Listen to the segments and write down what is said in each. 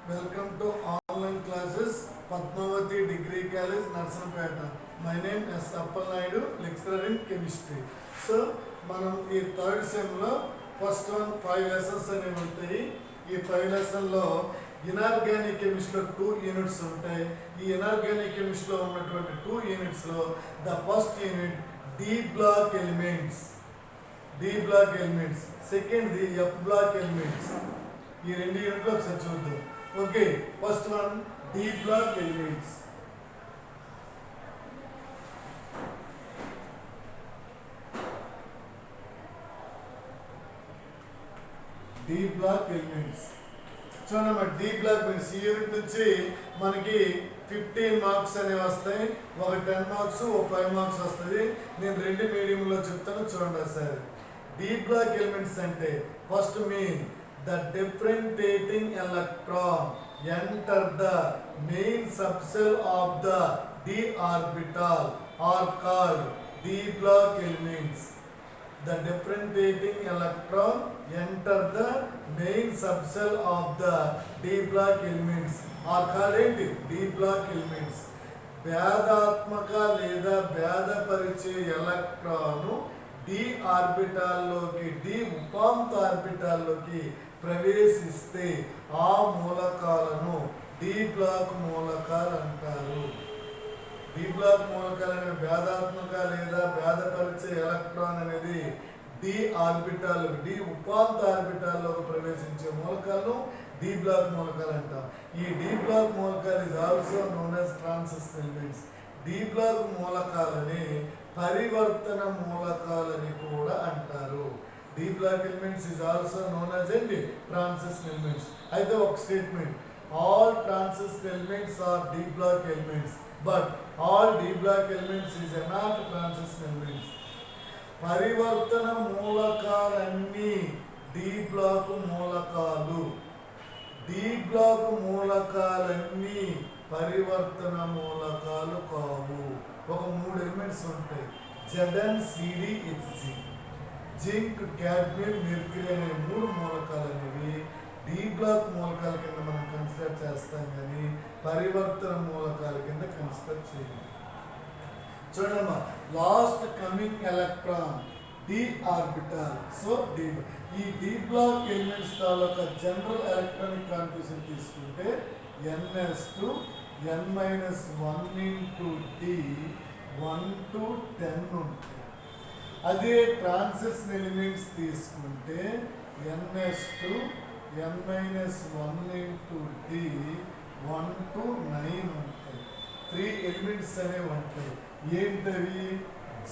Welcome to online classes, Padmavati Degree College, Narsanpeta. My name is Appal Naidu, lecturer in chemistry. So, మనం ఈ third సెమ్లో first 5 lessons అనేవి ఉంటాయి. ఈ 5 లెసన్లో inorganic కెమిస్ట్రీలో 2 యూనిట్స్ ఉంటాయి. ఈ ఇనార్గానిక్ కెమిస్ట్రీలో ఉన్నటువంటి 2 యూనిట్స్లో the first unit D block elements, second the F block elements. ఈ రెండు యూనిట్లో ఒకసారి చూద్దాం. Okay, first one D block elements. D block elements చూడమ్మా. డి బ్లాక్ ఎలిమెంట్స్ ఈ యూనిట్ నుంచి మనకి 15 మార్క్స్ అనేవి వస్తాయి. ఒక 10 మార్క్స్, ఒక 5 మార్క్స్ వస్తుంది. నేను రెండు మీడియంలో చెప్తాను, చూడండి సార్. డి బ్లాక్ ఎలిమెంట్స్ అంటే first mean the differentiating electron enter the main subcell of the d orbital are called d block elements. The differentiating electron enter the main subcell of the d block elements are called d block elements. భేదాత్మక లేదా భేదపరిచే electron D ఆర్బిటాల్లోకి, D ఉపాంత ఆర్బిటాల్లోకి ప్రవేశిస్తే ఆ మూలకాలను D black మూలకాలు అంటారు. D block మూలకాలు అనేవి భేదాత్మక లేదా భేదపరిచే ఎలక్ట్రాన్ అనేది డి ఆర్బిటాల్, డి ఉపాంత ఆర్బిటాల్లోకి ప్రవేశించే మూలకాలను డి బ్లాక్ మూలకాలు అంటాం. ఈ డి బ్లాక్ మూలకాలు is also known as transition elements. D block మూలకాలని పరివర్తన మూలకాలని కూడా అంటారు. D block elements is also known as transition elements. అయితే ఒక statement, all transition elements are D block elements, but all D block elements is not transition elements. పరివర్తన మూలకాలన్నీ D black మూలకాలు. డి బ్లాక్ మూలకాలన్నీ పరివర్తన మూలకాలు కావు. ఒక 3 ఎలిమెంట్స్ ఉంటాయి, ZnCdHg, జింక్, క్యాడ్మియం, మెర్క్యూరీ అనే 3 మూలకాలు అనేవి డి బ్లాక్ మూలకాల కింద మనం కన్సిడర్ చేస్తాం, కానీ పరివర్తన మూలకాల కింద కన్సిడర్ చేయాలి. చూడమ్మా, last coming electron d orbital. So ఈ డి బ్లాక్ ఎలిమెంట్స్ తాలూకా జనరల్ ఎలక్ట్రానిక్ కాన్ఫిగరేషన్ తీసుకుంటే ns2 n-1 into d 1 to 10 ఉంటాయి. అదే ట్రాన్సిషన్ ఎలిమెంట్స్ తీసుకుంటే ns2 n-1 into d 1 to 9 ఉంటాయి. 3 ఎలిమెంట్స్ అనేవి ఉంటాయి. ఏంటవి?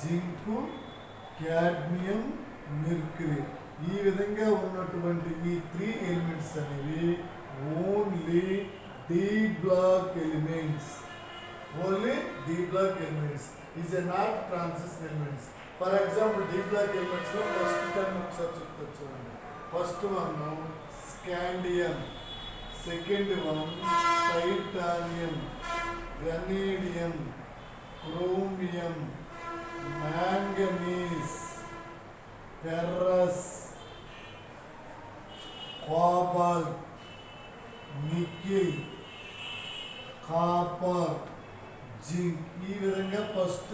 Zinc, cadmium, mercury. ఈ విధంగా ఉన్నటువంటి ఈ 3 ఎలిమెంట్స్ అనేవి only D block elements. Only D block elements is a not transition elements. For example D block ఎలిమెంట్స్లో ఫస్ట్ 10 ఒకసారి చెప్తాను చూడండి. First one scandium, second one titanium, vanadium, chromium, manganese, ferrous, cobalt, nickel, copper, zinc. ఈ విధంగా first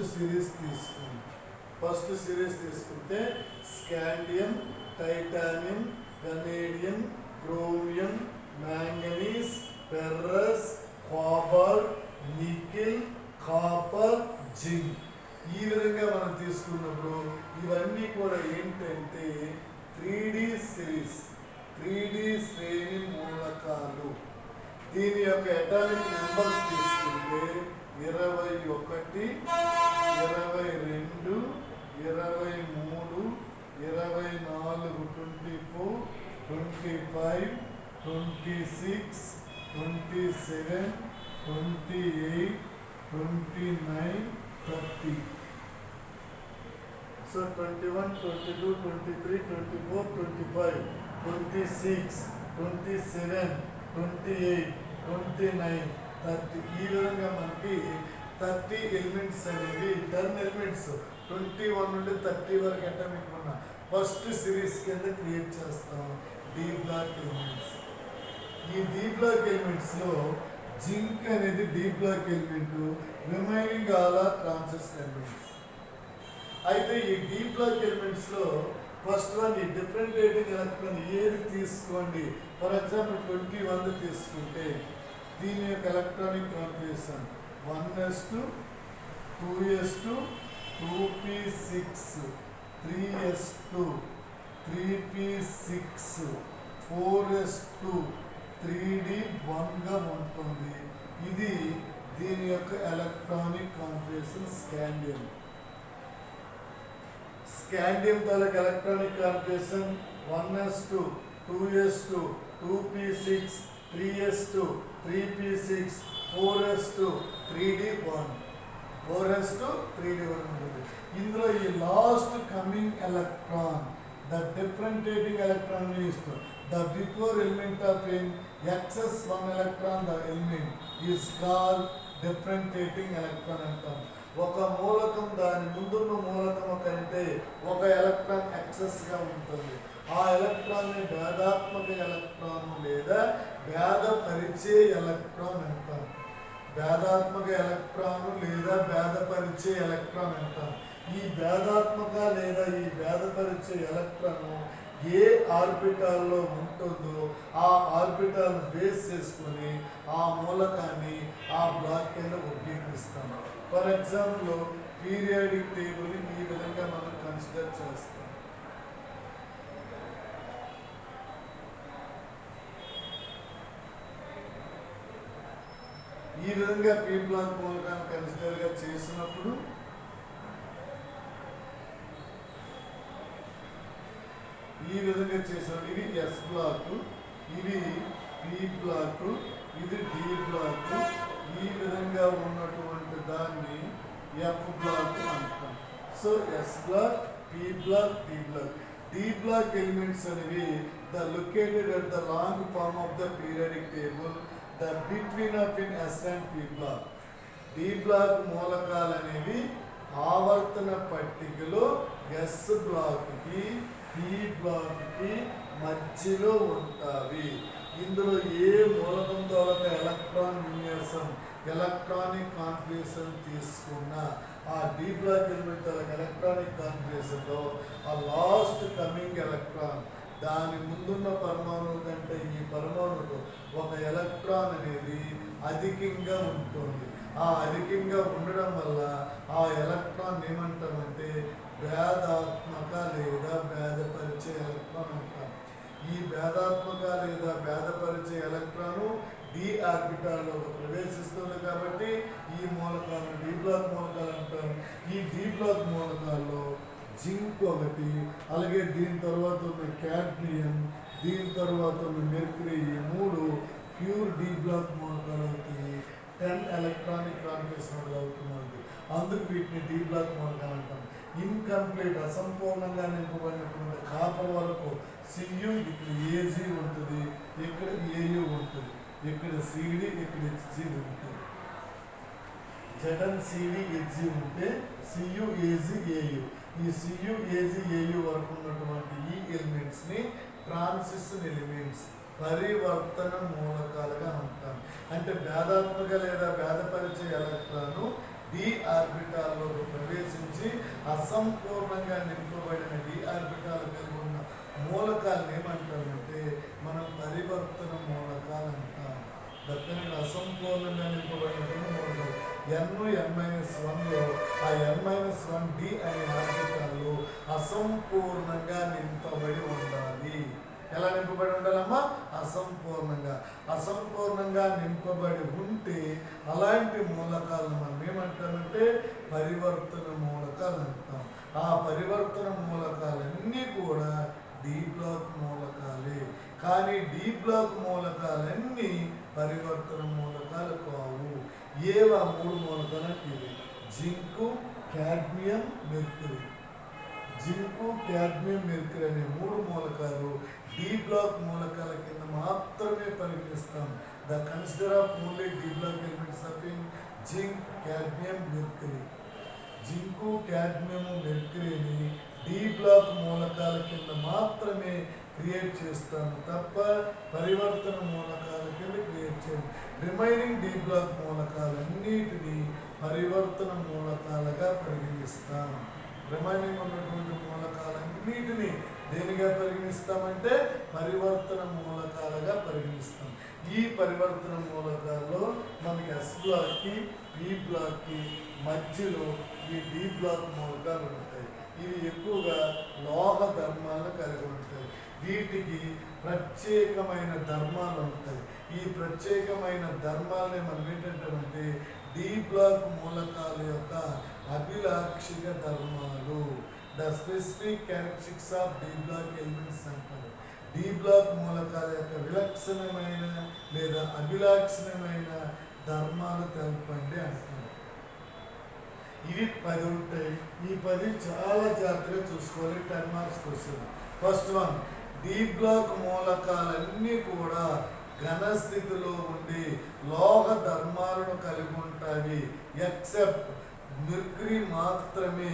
series తీసుకుంటే scandium, titanium, vanadium, chromium, manganese, ferrous, cobalt, nickel, copper, zinc. ఈ విధంగా మనం తీసుకున్నప్పుడు ఇవన్నీ కూడా ఏంటంటే 3D సిరీస్, 3D శ్రేణి మూలకాలు. దీని యొక్క అటామిక్ నెంబర్స్ తీసుకుంటే 21, 22, 23, 24, 25, 26, 27, 28, 29, 30. So 21, 22, 23, 24, 25, 26, 27, 28, 29, 30. ఈ విధంగా మనకి 30 ఎలిమెంట్స్ అనేవి 10 ఎలిమెంట్స్ 21 నుండి 30 వరకు అటామిక్ ఉన్న ఫస్ట్ సిరీస్ కింద క్రియేట్ చేస్తాం డి బ్లాక్ ఎలిమెంట్స్. ఈ ఈ డి బ్లాక్ ఎలిమెంట్స్ లో జింక్ అనేది d block element, remaining all are transition elements. అయితే ఈ డి బ్లాక్ ఎలిమెంట్స్ లో ఫస్ట్ వన్ ఈ డిఫరెంటియేటింగ్ ఎలక్ట్రాన్ ఏది తీసుకోండి, ఫర్ ఎగ్జాంపుల్ 21 తీసుకుంటే దీని యొక్క electronic configuration 1s2 2s2 2p6 3s2 3p6 4s2 3d1 గా ఉంటుంది. ఇది దీని యొక్క ఎలక్ట్రానిక్ కాన్ఫిగరేషన్ స్కాండియం. స్కాండియం తాలూకు electronic configuration 1s2 2s2 2p6 3s2 3p6 4s2 3d1 4s2 3d1 ఉంటుంది. ఇందులో ఈ last coming electron the differentiating electron is the before element of an excess one electron the element is called differentiating electron అంటాం. ఒక మూలకం దాని ముందున్న మూలకం కంటే ఒక ఎలక్ట్రాన్ ఎక్సెస్ గా ఉంటుంది. ఆ ఎలక్ట్రాన్ ని భేదాత్మక ఎలక్ట్రాన్ లేదా భేదపరిచే ఎలక్ట్రాన్ అంటాం. భేదాత్మక ఎలక్ట్రాన్ లేదా భేదపరిచే ఎలక్ట్రాన్ అంటాం. ఈ భేదాత్మక లేదా ఈ భేదపరిచే ఎలక్ట్రాన్ ఏ ఆర్బిటాల్లో ఉంటుందో ఆ ఆర్బిటాల్ బేస్ చేసుకొని ఆ మూలకాన్ని ఆ బ్లాక్ కింద వర్గీకరిస్తాం. ఫర్ ఎగ్జాంపుల్ పీరియాడిక్ టేబుల్ ఈ విధంగా మనం కన్సిడర్ చేస్తాం. ఈ విధంగా పీ బ్లాక్ మూలకాన్ని కన్సిడర్గా చేసినప్పుడు ఈ విధంగా చేసాం. ఇది ఎస్ బ్లాక్, ఇది పి బ్లాక్, ఇది డి బ్లాక్. ఈ విధంగా ఉన్నటువంటి దాన్ని ఎఫ్ బ్లాక్ అంటాం. So S block, P block, D block. D block elements అనేవి the located at the long form of the periodic table the between of in S and P block. D block మూలకాలు అనేవి ఆవర్తన పట్టికలో yes బ్లాక్కి P బ్లాక్కి మధ్యలో ఉంటాయి. ఇందులో ఏ మూలకం ద్వారా ఎలక్ట్రాన్ విన్యాసం ఎలక్ట్రానిక్ కాన్ఫిగరేషన్ తీసుకున్నా ఆ డి బ్లాక్ ఎలిమెంట్ ఎలక్ట్రానిక్ కాన్ఫిగరేషన్లో ఆ లాస్ట్ కమింగ్ ఎలక్ట్రాన్ దాని ముందున్న పరమాణువు కంటే ఈ పరమాణువుకు ఒక ఎలక్ట్రాన్ అనేది అధికంగా ఉంటుంది. ఆ అధికంగా ఉండడం వల్ల ఆ ఎలక్ట్రాన్ ఏమంటామంటే భేదాత్మక లేదా భేదపరిచే ఎలక్ట్రాన్ అంటాం. ఈ భేదాత్మక లేదా భేదపరిచే ఎలక్ట్రాను డి ఆర్బిటాల్లో ప్రవేశిస్తుంది కాబట్టి ఈ మూలకాలను డి బ్లాక్ మూలకాలు అంటాం. ఈ డి బ్లాక్ మూలకాల్లో జింక్ ఒకటి, అలాగే దీని తర్వాత ఉన్న క్యాడ్మియం, దీని తర్వాత ఉన్న మెర్క్యూరీ, ఈ మూడు ప్యూర్ డి బ్లాక్ మూలకాలు అవుతాయి. 10 ఎలక్ట్రానిక్ కాన్ఫిగరేషన్ అవుతుంది. అందుకు వీటిని డి బ్లాక్ మూలకాలు అంటాం. ఇన్కంప్లీట్ అసంపూర్ణంగా నింపబడినటువంటి కాపర్ వరకు సియు ఇక్కడ ఏజీ ఉంటుంది, ఇక్కడ ఏయు ఉంటుంది, ఇక్కడ సిడి, ఇక్కడ హెచ్జి ఉంటుంది. జెడన్ సిడి హెచ్జి ఉంటే సియు ఏజీ ఏయు. ఈ సియు ఏజీ ఏయు వరకు ఉన్నటువంటి ఈ ఎలిమెంట్స్ని ట్రాన్సిషన్ ఎలిమెంట్స్ పరివర్తన మూలకాలుగా అంటాం. అంటే భేదాత్మక లేదా భేదపరిచే ఎలక్ట్రాను డి ఆర్బిటాల్లో ప్రవేశించి అసంపూర్ణంగా నింపబడిన డి ఆర్బిటాల్ కలిగి ఉన్న మూలకాలను ఏమంటామంటే మనం పరివర్తన మూలకాలు అంటాం. దక్కనికి అసంపూర్ణంగా నింపబడిన మూలకాలు n-1లో ఆ n-1 డి అనే ఆర్బిటాల్లో అసంపూర్ణంగా నింపబడి ఉండాలి. ఎలా నింపబడి ఉండాలమ్మా? అసంపూర్ణంగా. అసంపూర్ణంగా నింపబడి ఉంటే అలాంటి మూలకాలను మనం ఏమంటామంటే పరివర్తన మూలకాలు అంటాం. ఆ పరివర్తన మూలకాలన్నీ కూడా డి బ్లాక్ మూలకాలే. కానీ డి బ్లాక్ మూలకాలన్నీ పరివర్తన మూలకాలు కావు. ఏవా మూడు మూలకాలు అంటే ఇవి: zinc, cadmium, mercury. Zinc, cadmium, mercury అనే మూడు మూలకాలు డి బ్లాక్ మూలకాల కింద మాత్రమే పరిగణిస్తాం. The consider of only D block elements of zinc, cadmium, mercury. Zinc, cadmium, మెర్క్యూరీని డి బ్లాక్ మూలకాల కింద మాత్రమే క్రియేట్ చేస్తాము తప్ప పరివర్తన మూలకాల రిమైనింగ్ డి బ్లాక్ మూలకాలన్నిటినీ పరివర్తన మూలకాలుగా పరిగణిస్తాం. రిమైనింగ్ ఉన్నటువంటి మూలకాలన్నిటినీ దేనిగా పరిగణిస్తామంటే పరివర్తన మూలకాలుగా పరిగణిస్తాం. ఈ పరివర్తన మూలకాల్లో మనకి ఎస్ బ్లాక్కి బి బ్లాక్కి మధ్యలో ఈ డి బ్లాక్ మూలకాలు ఉంటాయి. ఇవి ఎక్కువగా లోహ ధర్మాలను కలిగి ఉంటాయి. వీటికి ప్రత్యేకమైన ధర్మాలు ఉంటాయి. ఈ ప్రత్యేకమైన ధర్మాలని మనం ఏంటంటే డి బ్లాక్ మూలకాల యొక్క అభిలాక్షిక ధర్మాలు, the specific characteristics of d block elements అంటారు. డి బ్లాక్ మూలకాల యొక్క విలక్షణమైన లేదా అభిలాక్షణమైన ధర్మాలు తెలపండి అంటారు. ఇవి 10 ఉంటాయి. ఈ 10 చాలా జాగ్రత్తగా చూసుకోవాలి. 10 marks question. First one, D block మూలకాలన్నీ కూడా ఘన స్థితిలో ఉండి లోహ ధర్మాలను కలిగి ఉంటాయి. ఎక్సెప్ట్ మెర్క్యూరీ మాత్రమే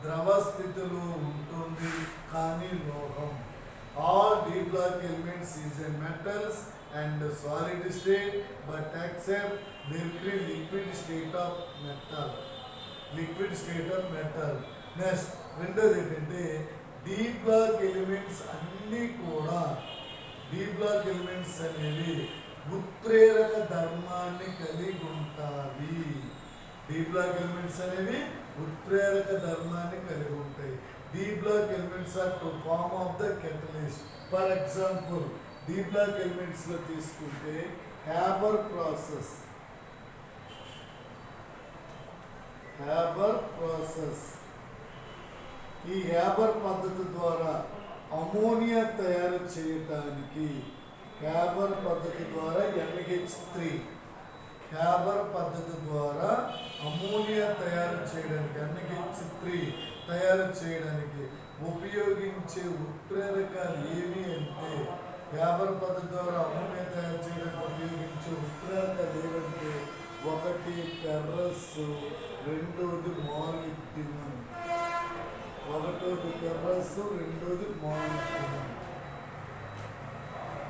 ద్రవ స్థితిలో ఉంటుంది కానీ లోహం. All D block elements is a metals and solid state but except mercury liquid state of metal. Liquid state of metal. Next రెండోది ఏంటంటే డి బ్లాక్ ఎలిమెంట్స్ అన్నీ కూడా డి బ్లాక్ ఎలిమెంట్స్ అనేవి ఉత్ప్రేరక ధర్మాన్ని కలిగి ఉంటాయి. డి బ్లాక్ ఎలిమెంట్స్ అనేవి ఉత్ప్రేరక ధర్మాన్ని కలిగి ఉంటాయి. D block elements are to form of the catalyst. For example D block elements లో తీసుకుంటే హ్యాబర్ ప్రాసెస్, ఈ హ్యాబర్ పద్ధతి ద్వారా అమోనియా తయారు చేయడానికి హ్యాబర్ పద్ధతి ద్వారా NH3 హ్యాబర్ పద్ధతి ద్వారా అమోనియా తయారు చేయడానికి NH3 తయారు చేయడానికి ఉపయోగించే ఉత్ప్రేరకాలు ఏవి అంటే హ్యాబర్ పద్ధతి ద్వారా అమోనియా తయారు చేయడానికి ఉపయోగించే ఉత్ప్రేరకాలు ఏవంటే ఒకటి ఫెర్రస్, రెండోది మాలిబ్డినం. ఒకటోది ఫెర్రస్, రెండోది మాలిబ్డినం.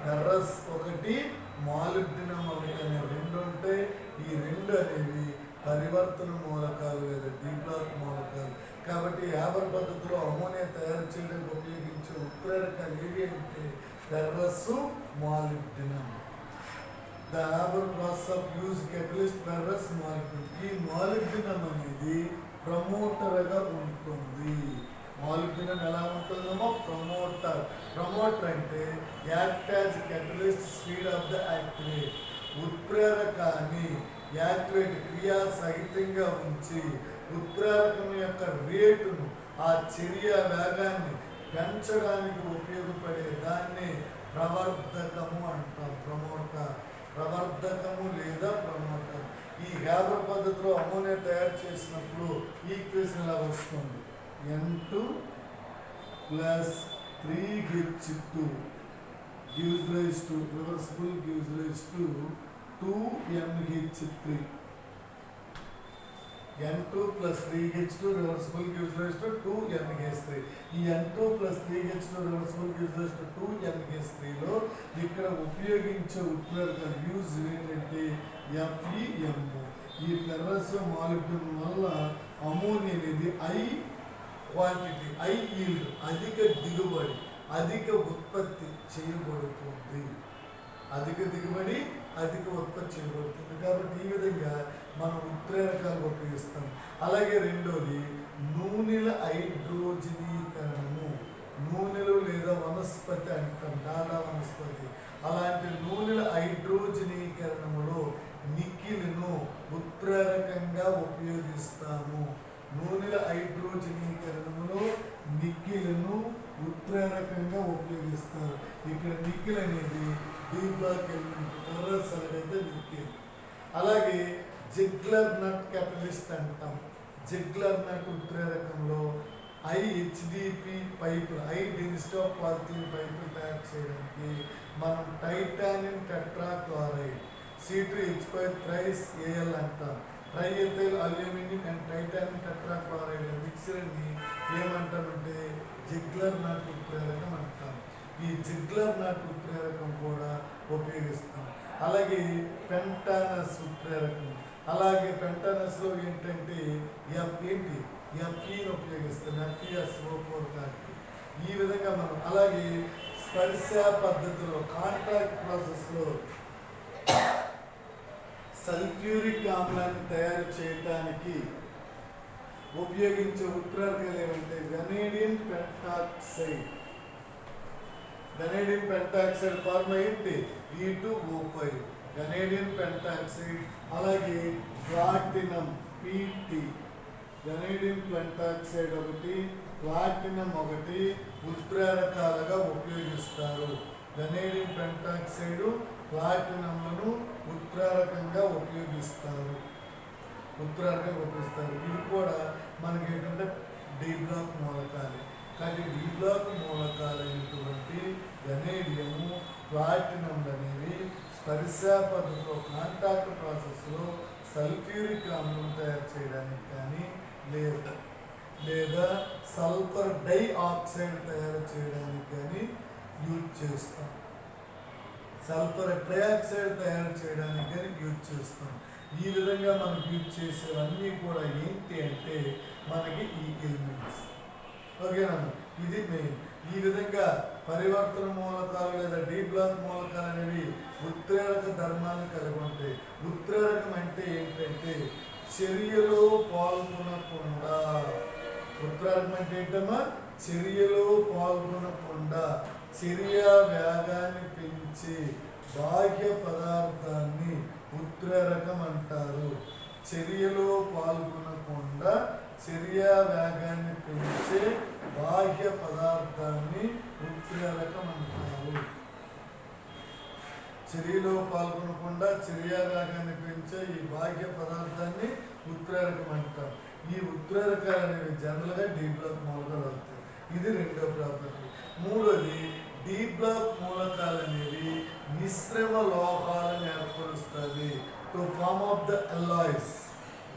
ఫెర్రస్ ఒకటి, మాలిబ్డినం ఒకటి అనే రెండు ఉంటాయి. ఈ రెండు అనేవి పరివర్తన మూలకాలు లేదా డి బ్లాక్ మూలకాలు. కాబట్టి హ్యాబర్ పద్ధతిలో అమోనియా తయారు చేయడానికి ఉపయోగించే ఉత్ప్రేరకాలు ఏవి అంటే ferrous, molybdenum. The Haber process of use catalyst ferrous, molybdenum. ఈ మాలిబ్డినం అనేది ప్రమోటర్గా ఉంటుంది. మాలిబ్డినం ఎలా ఉంటుందేమో ప్రమోటర్. ప్రమోటర్ అంటే act as catalyst speed of the activate. ఉత్ప్రేరకాన్ని యాక్టివేట్ క్రియా సహితంగా ఉంచి ఉత్ప్రేరకం యొక్క రేటును, ఆ చర్య వేగాన్ని పెంచడానికి ఉపయోగపడే దాన్ని ప్రవర్ధకము అంటాం. ప్రవర్ధకము లేదా ప్రమోటర్. ఈ హ్యాబర్ పద్ధతిలో అమోనియా తయారు చేసినప్పుడు ఈక్వేషన్ ఇలా వస్తుంది. N2+3H2 gives rise to reversible gives rise to 2NH3. N2+3H2 reversible gives rise to 2NH3. ఈ N2+3H2 reversible gives rise to 2NH3లో ఇక్కడ ఉపయోగించే ఉత్ప్రేరకాలు యూజ్ ఏంటంటే FeM. ఈ ఫెర్రస్, మాలిబ్డినం వల్ల అమోనియా అనేది క్వాంటిటీ, ఈల్డ్, అధిక దిగుబడి, అధిక ఉత్పత్తి చేయబడుతుంది. అధిక దిగుబడి, అధిక ఉత్పత్తి చేయబడుతుంది. కాబట్టి ఈ విధంగా మనం ఉత్ప్రేరకాలు ఉపయోగిస్తాం. అలాగే రెండోది నూనెల హైడ్రోజనీకరణము. నూనెలు లేదా వనస్పతి అంటాం, డాటా వనస్పతి. అలాంటి నూనెల హైడ్రోజనీకరణములో నికిల్ను ఉత్ప్రేరకంగా ఉపయోగిస్తాము. నూనెల హైడ్రోజనీకరణములో నికిల్ను ఉత్ప్రేరకంగా ఉపయోగిస్తారు. ఇక్కడ నికిల్ అనేది డి బ్లాక్ ఎలిమెంట్. ఫెర్రస్ అనేది నికిల్. అలాగే జిగ్లర్ నట్ క్యాటలిస్ట్ అంటాం. జిగ్లర్ నట్ ఉత్ప్రేరకంలో HDP పైపులు, హై డెన్సిటీ ఆఫ్ పాలిథిన్ పైపులు తయారు చేయడానికి మనం టైటానియం టెట్రాక్లోరైడ్ C2H5 అంటాం. ట్రైఎథైల్ అల్యూమినియం అండ్ టైటానియం టెట్రాక్లోరైడ్ మిక్చర్ని ఏమంటామంటే జిగ్లర్ నట్ ఉత్ప్రేరకం అంటాం. ఈ జిగ్లర్ నట్ ఉత్ప్రేరకం కూడా ఉపయోగిస్తాం. అలాగే పెంటానస్ ఉత్ప్రేరకం. అలాగే పెంటానస్లో ఏంటంటే ఎఫ్ఈని ఉపయోగిస్తాం, FeSO4. ఈ విధంగా మనం అలాగే స్పర్శ పద్ధతిలో కాంట్రాక్ట్ ప్రాసెస్లో సల్ఫ్యూరిక్ ఆమ్లాన్ని తయారు చేయడానికి ఉపయోగించే ఉత్ప్రేరకాలు ఏమంటే వెనేడియం పెంటాక్సైడ్ ఫార్మ్ అయింది E2O5 వెనేడియం పెంటాక్సైడ్. అలాగే ప్లాటినం PT వెనేడియం పెంటాక్సైడ్ ఒకటి, ప్లాటినం ఒకటి ఉత్ప్రేరకాలుగా ఉపయోగిస్తారు. వెనేడియం పెంటాక్సైడ్ ప్లాటినంలను ఉత్ప్రేరకంగా ఉపయోగిస్తారు. ఇవి కూడా మనకి ఏంటంటే డి బ్లాక్ మూలకాలు. కానీ డి బ్లాక్ మూలకాలైనటువంటి వెనేడియము, ప్లాటినం అనేవి స్పర్శ పద్ధతిలో కాంటాక్ట్ ప్రాసెస్లో సల్ఫ్యూరిక్ ఆమ్లం తయారు చేయడానికి కానీ లేదా సల్ఫర్ డైఆక్సైడ్ తయారు చేయడానికి కానీ యూజ్ చేస్తాం. సల్ఫర్ ట్రైఆక్సైడ్ తయారు చేయడానికి కానీ యూజ్ చేస్తాం. ఈ విధంగా మనం యూజ్ చేసేవన్నీ కూడా ఏంటి అంటే మనకి ఈ ఎలిమెంట్స్. ఓకేనా, ఇది మెయిన్. ఈ విధంగా పరివర్తన మూలకాలు లేదా డి బ్లాక్ మూలకాలు అనేవి ఉత్ప్రేరక ధర్మాన్ని కలిగి ఉంటాయి. ఉత్ప్రేరకం అంటే ఏంటంటే చర్యలో పాల్గొనకుండా. ఉత్ప్రేరకం అంటే ఏంటమ్మా? చర్యలో పాల్గొనకుండా చర్య వేగాన్ని పెంచి బాహ్య పదార్థాన్ని ఉత్ప్రేరకం అంటారు. చర్యలో పాల్గొనకుండా చర్య వేగాన్ని పెంచే బాహ్య పదార్థాన్ని ఉత్ప్రేరకం అంటారు. చర్యలో పాల్గొనకుండా చర్య వేగాన్ని పెంచే ఈ బాహ్య పదార్థాన్ని ఉత్ప్రేరకం అంటారు. ఈ ఉత్ప్రేరకాలు అనేవి జనరల్గా డి బ్లాక్ మూలకాలు అవుతాయి. ఇది రెండో ప్రాపర్టీ. మూడోది, డి బ్లాక్ మూలకాలు అనేవి మిశ్రమ లోహాలను ఏర్పరుస్తుంది. To form of the alloys.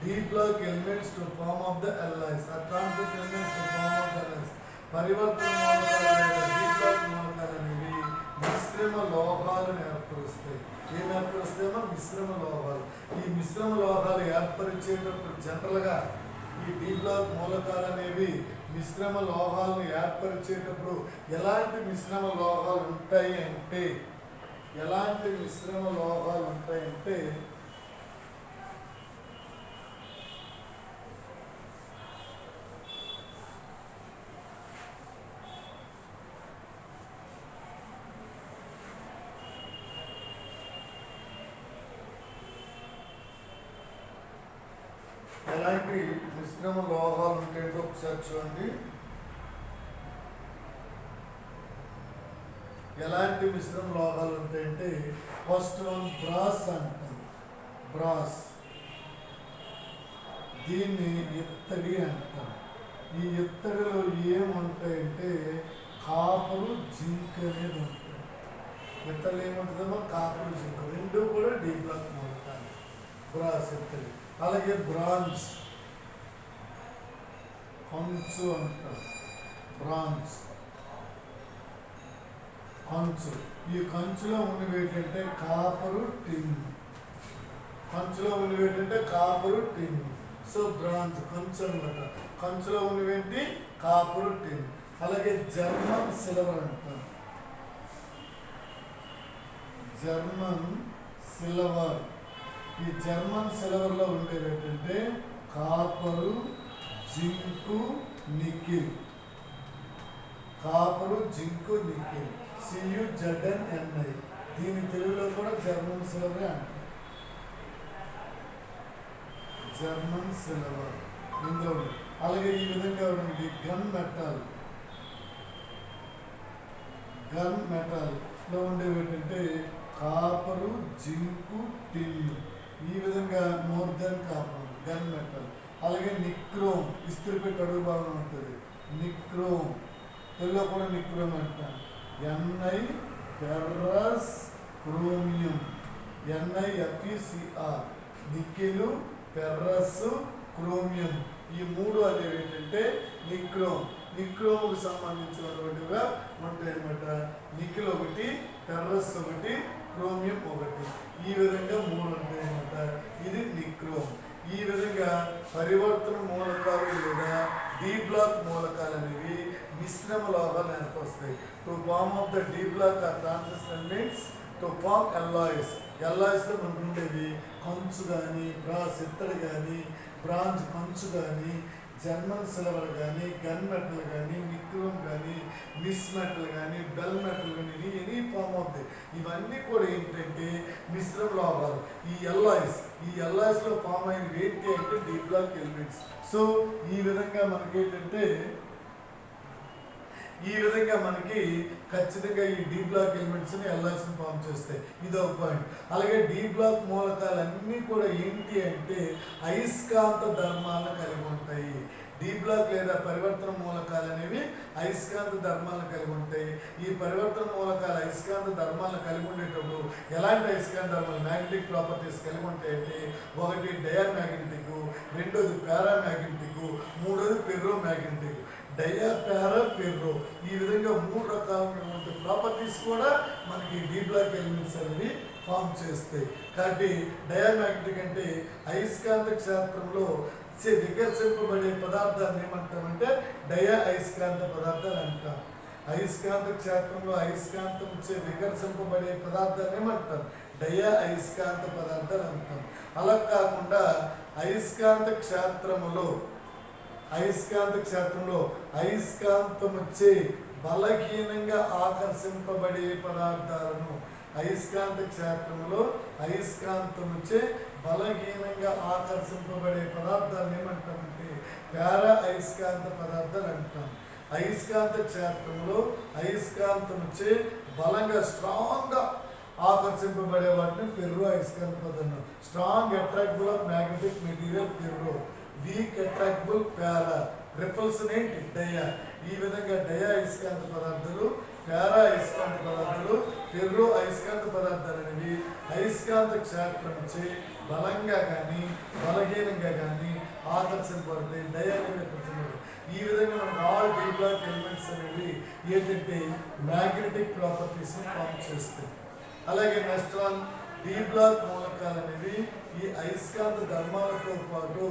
D block elements to form of the alloys. అట్రాన్సిక్ elements to form of the alloys. పరివర్తన మూలకాలు లేదా డి బ్లాక్ మూలకాలు అనేవి మిశ్రమ లోహాలను ఏర్పరుస్తాయి. ఏం ఏర్పరుస్తాయేమో? మిశ్రమ లోహాలు. ఈ మిశ్రమ లోహాలు ఏర్పరిచేటప్పుడు జనరల్గా ఈ డి బ్లాక్ మూలకాలు అనేవి మిశ్రమ లోహాలను ఏర్పరిచేటప్పుడు ఎలాంటి మిశ్రమ లోహాలు ఉంటాయి అంటే ఒకసారి చూడండి. ఎలాంటి మిశ్రమ లోహాలు ఉంటాయంటే ఫస్ట్ వన్ బ్రాస్ అంటాం. బ్రాస్, దీన్ని ఇత్తడి అంటాం. ఈ ఇత్తడిలో ఏముంటాయంటే కాపరు, జింక్ అనేది ఉంటాయి. ఇత్తడిలో ఏముంటుందేమో కాపరు, జింక్ రెండు కూడా డి బ్లాక్ మూలకాలు. బ్రాస్, ఇత్తడి. అలాగే బ్రాంజ్, కంచు అంటారు. బ్రాంజ్, కంచు. ఈ కంచులో ఉన్నవి ఏంటంటే కాపరు, టిన్. సో బ్రాంజ్, కంచు అనమాట. కంచులో ఉన్నవేంటి? కాపరు, టిన్. అలాగే జర్మన్ సిల్వర్ అంటారు. ఈ జర్మన్ సిల్వర్లో ఉండేవి ఏంటంటే కాపరు, జింకు, నికిల్. CuZnNi. దీని తెలుగులో కూడా జర్మన్ సిల్వర్ అంటారు. జర్మన్ సిల్వర్ ఇందులో. అలాగే ఈ విధంగా ఉంది గన్ మెటల్లో ఉండేవి ఏంటంటే కాపరు, జింకు, టిన్. ఈ విధంగా more than copper, gun metal. అలాగే నిక్రోమ్, ఇస్త్రీ పెట్టి అడుగు భాగం ఉంటుంది. నిక్రోమ్ తెలుగులో కూడా నిక్రోమ్ అంటారు. Ni ferrous, chromium. NiFeCr. Nickel, ferrous, chromium. ఈ మూడు అనేవి ఏంటంటే నిక్రోమ్కి సంబంధించినటువంటివిగా ఉంటాయి అన్నమాట. నికెల్ ఒకటి, ఫెర్రస్ ఒకటి, క్రోమియం 1. ఈ విధంగా 3 ఉంటాయి అన్నమాట. ఇది నిక్రోమ్. ఈ విధంగా పరివర్తన మూలకాలు లేదా డి బ్లాక్ మూలకాలు అనేవి మిశ్రమ లోహాలు ఏర్పరుస్తాయి. To form of the D block or transition means to form alloys. ఎల్లాయిస్లో మనకు ఉండేవి కంచు కానీ, బ్రాస్ ఇత్తడి కానీ, బ్రాంజ్ కంచు కానీ, జర్మన్ సిల్వర్ కానీ, గన్ మెటల్ కానీ, నిక్రోమ్ కానీ, మిస్ మెటల్ కానీ, బెల్ మెటల్ కానీ, ఎనీ ఫార్మ్ ఆఫ్ ది ఇవన్నీ కూడా ఏంటంటే మిశ్రమ లోహాలు. ఈ ఎల్లాయిస్లో ఫామ్ అయినవి ఏంటి అంటే డి బ్లాక్ ఎలిమెంట్స్. సో ఈ విధంగా మనకి ఖచ్చితంగా ఈ డి బ్లాక్ ఎలిమెంట్స్ని ఎల్లాయిస్ని ఫామ్ చేస్తాయి. ఇదో పాయింట్. అలాగే డి బ్లాక్ మూలకాలు అన్నీ కూడా ఏంటి అంటే అయస్కాంత ధర్మాలను కలిగి ఉంటాయి. డి బ్లాక్ లేదా పరివర్తన మూలకాలు అనేవి అయస్కాంత ధర్మాలను కలిగి ఉంటాయి. ఈ పరివర్తన మూలకాలు అయస్కాంత ధర్మాలను కలిగి ఉండేటప్పుడు ఎలాంటి అయస్కాంత ధర్మాలు మ్యాగ్నెటిక్ ప్రాపర్టీస్ కలిగి ఉంటాయంటే ఒకటి డయామ్యాగ్నెటిక్, రెండోది పారామ్యాగ్నెటిక్, మూడోది ఫెర్రో మ్యాగ్నెటిక్. డయా, పారా, ఫెర్రో ఈ విధంగా 3 రకాలైనటువంటి ప్రాపర్టీస్ కూడా మనకి డి బ్లాక్ ఎలిమెంట్స్ అనేవి ఫామ్ చేస్తాయి. కాబట్టి డయామ్యాగ్నెటిక్ అంటే అయస్కాంత క్షేత్రంలో వికర్షింపబడే పదార్థాన్ని ఏమంటామంటే డయా అయస్కాంత పదార్థాలు అంటాం. అయస్కాంత క్షేత్రంలో అయస్కాంతం వికర్షింపబడే పదార్థాన్ని ఏమంటాం? డయా అయస్కాంత పదార్థాలు అంటాం. అలా కాకుండా అయస్కాంత క్షేత్రంలో అయస్కాంతం బలహీనంగా ఆకర్షింపబడే పదార్థాలను అయస్కాంత క్షేత్రంలో బలహీనంగా ఆకర్షింపబడే పదార్థాలను ఏమంటామంటే పారా అయస్కాంత పదార్థాలు అంటాం. అయస్కాంత క్షేత్రంలో అయస్కాంతంచే బలంగా స్ట్రాంగ్గా ఆకర్షింపబడే వాటిని ఫెర్రో అయస్కాంత పదార్థం. Strong attractable of magnetic material ferro, week attractable para, repulsion ఏంటి డయా. ఈ విధంగా డయా అయస్కాంత పదార్థాలు, పారా అయస్కాంత పదార్థాలు, ఫెర్రో అయస్కాంత పదార్థాలు అనేవి అయస్కాంత క్షేత్రం నుంచి బలంగా కానీ బలహీనంగా కానీ ఆకర్షింపబడతాయి. డయా అనేవి ఆకర్షింపబడతాయి. ఈ విధంగా మనకు ఆల్ డి బ్లాక్ ఎలిమెంట్స్ అనేవి ఏంటంటే మ్యాగ్నెటిక్ ప్రాపర్టీస్ని ఫామ్ చేస్తాయి. అలాగే నెక్స్ట్ వన్, డి బ్లాక్ మూలకాలు అనేవి ఈ అయస్కాంత ధర్మాలతో పాటు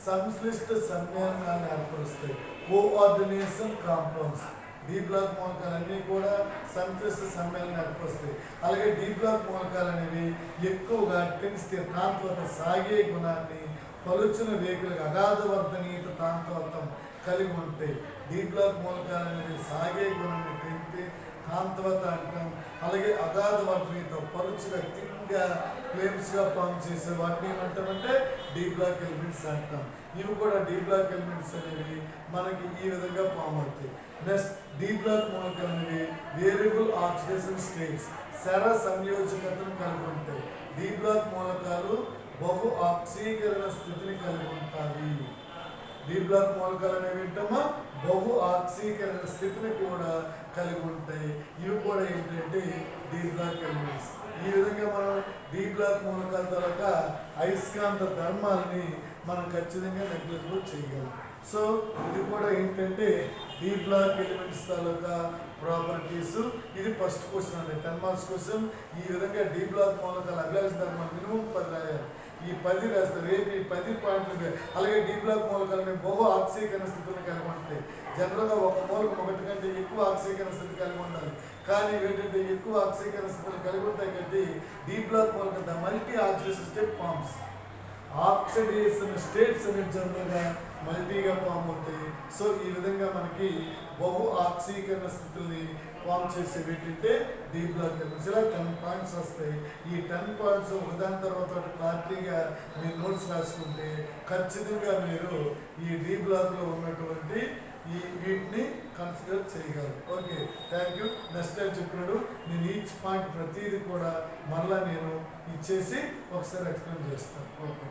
సంశ్లిష్ట సమ్మేళనాలను ఏర్పరుస్తాయి. Coordination compounds. డి బ్లాక్ మూలకాలు అన్నీ కూడా సంశ్లిష్ట సమ్మేళనం ఏర్పరుస్తాయి. అలాగే డి బ్లాక్ మూలకాలు అనేవి ఎక్కువగా కాంతవత సాగే గుణాన్ని, పలుచున వేగులకు అగాధవర్ధనీయత కాంతవతం కలిగి ఉంటాయి. డి బ్లాక్ మూలకాలు అనేవి సాగే గుణాన్ని పెంచి కాంతవత అంటాం. అలాగే అగాధవర్ధనీయత పలుచుగా థిక్గా ఫ్లేమ్స్గా ఫామ్ చేసే వాటిని ఏమంటామంటే డి బ్లాక్ ఎలిమెంట్స్ అంటాం. ఇవి కూడా డి బ్లాక్ ఎలిమెంట్స్ అనేవి మనకి ఈ విధంగా ఫామ్ అవుతాయి. నెక్స్ట్, డి బ్లాక్ మూలకాలు అనేవి వేరియబుల్ ఆక్సిడేషన్ స్టేట్స్, శర సంయోజకతను కలిగి ఉంటాయి. డి బ్లాక్ మూలకాలు బహు ఆక్సీకరణ స్థితిని కలిగి ఉంటాయి. డి బ్లాక్ మూలకాలు అనేవి ఏంటమ్మా బహు ఆక్సీకరణ స్థితిని కూడా కలిగి ఉంటాయి. ఇవి కూడా ఏంటంటే డి బ్లాక్ ఎలిమెంట్స్. ఈ విధంగా మనం డి బ్లాక్ మూలకాల ద్వారా అయస్కాంత ధర్మాలని మనం ఖచ్చితంగా నెగ్లిజిబుల్ చేయగలం. సో ఇది కూడా ఏంటంటే డి బ్లాక్ ఎలిమెంట్స్ తాలూకా ప్రాపర్టీస్. ఇది ఫస్ట్ క్వశ్చన్ అండి, 10 మార్క్స్ క్వశ్చన్. ఈ విధంగా డి బ్లాక్ మూలకాల అభిలాష ధర్మాలు మినిమం 10 రాయాలి. ఈ 10 రాస్తారు. రేపు ఈ 10 పాయింట్లు. అలాగే డి బ్లాక్ మూలకాలని బహు ఆక్సీకరణ స్థితిని కలిగి ఉంటాయి. జనరల్గా ఒక మూలకం ఒకటి కంటే ఎక్కువ ఆక్సీకరణ స్థితి కలిగి ఉండాలి. కానీ ఏంటంటే ఎక్కువ ఆక్సీకరణ స్థితిని కలిగి ఉంటాయి కాబట్టి డి బ్లాక్ మూలకం the multi oxidation state forms. Oxidation states అనేది జనరల్గా మల్టీగా ఫామ్ అవుతాయి. సో ఈ విధంగా మనకి బహు ఆక్సీకరణ స్థితుల్ని ఫామ్ చేసేవి ఏంటంటే డి బ్లాక్ ఎలిమెంట్స్. ఇలా 10 పాయింట్స్ వస్తాయి. ఈ 10 పాయింట్స్ ఒకదాని తర్వాత క్లారిటీగా మీరు నోట్స్ రాసుకుంటే ఖచ్చితంగా మీరు ఈ డి బ్లాక్లో ఉన్నటువంటి వీటిని కన్సిడర్ చేయగలరు. Okay, thank you. Next time చెప్పినాడు నేను ఈచ్ పాయింట్ ప్రతిదీ కూడా మరలా నేను ఇచ్చేసి ఒకసారి ఎక్స్ప్లెయిన్ చేస్తాను. ఓకే.